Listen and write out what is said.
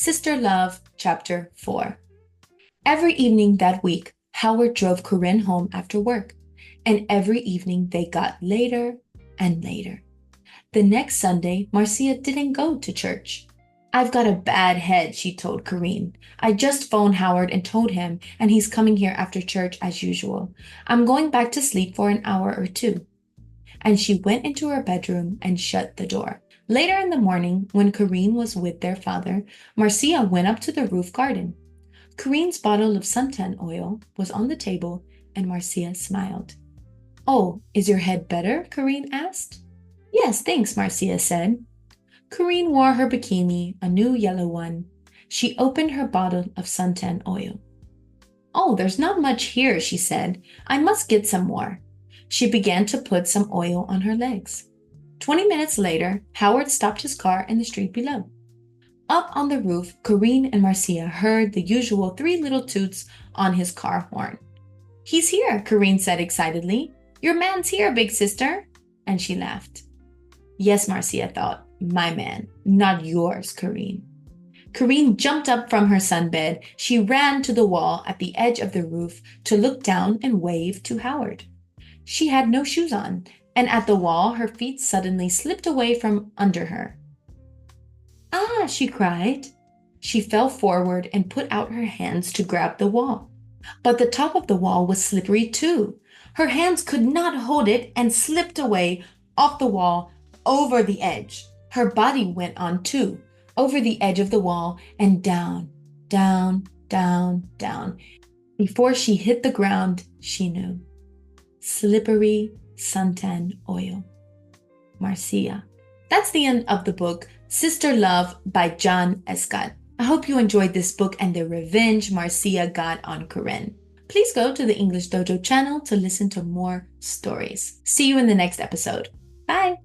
Sister Love, Chapter 4. Every evening that week, Howard drove Corinne home after work, and every evening they got later and later. The next Sunday, Marcia didn't go to church. "I've got a bad head," she told Corinne. "I just phoned Howard and told him, and he's coming here after church as usual. I'm going back to sleep for an hour or two." And she went into her bedroom and shut the door. Later in the morning, when Corinne was with their father, Marcia went up to the roof garden. Corinne's bottle of suntan oil was on the table, and Marcia smiled. "Oh, is your head better?" Corinne asked. "Yes, thanks," Marcia said. Corinne wore her bikini, a new yellow one. She opened her bottle of suntan oil. "Oh, there's not much here," she said. "I must get some more." She began to put some oil on her legs. 20 minutes later, Howard stopped his car in the street below. Up on the roof, Corinne and Marcia heard the usual 3 little toots on his car horn. "He's here," Corinne said excitedly. "Your man's here, big sister." And she laughed. Yes, Marcia thought, my man, not yours, Corinne. Corinne jumped up from her sunbed. She ran to the wall at the edge of the roof to look down and wave to Howard. She had no shoes on, and at the wall her feet suddenly slipped away from under her. "Ah!" she cried. She fell forward and put out her hands to grab the wall. But the top of the wall was slippery too. Her hands could not hold it and slipped away off the wall over the edge. Her body went on too, over the edge of the wall and down, down, down, down. Before she hit the ground, she knew. Slippery suntan oil. Marcia. That's the end of the book, Sister Love by John Escott. I hope you enjoyed this book and the revenge Marcia got on Corinne. Please go to the English Dojo channel to listen to more stories. See you in the next episode. Bye!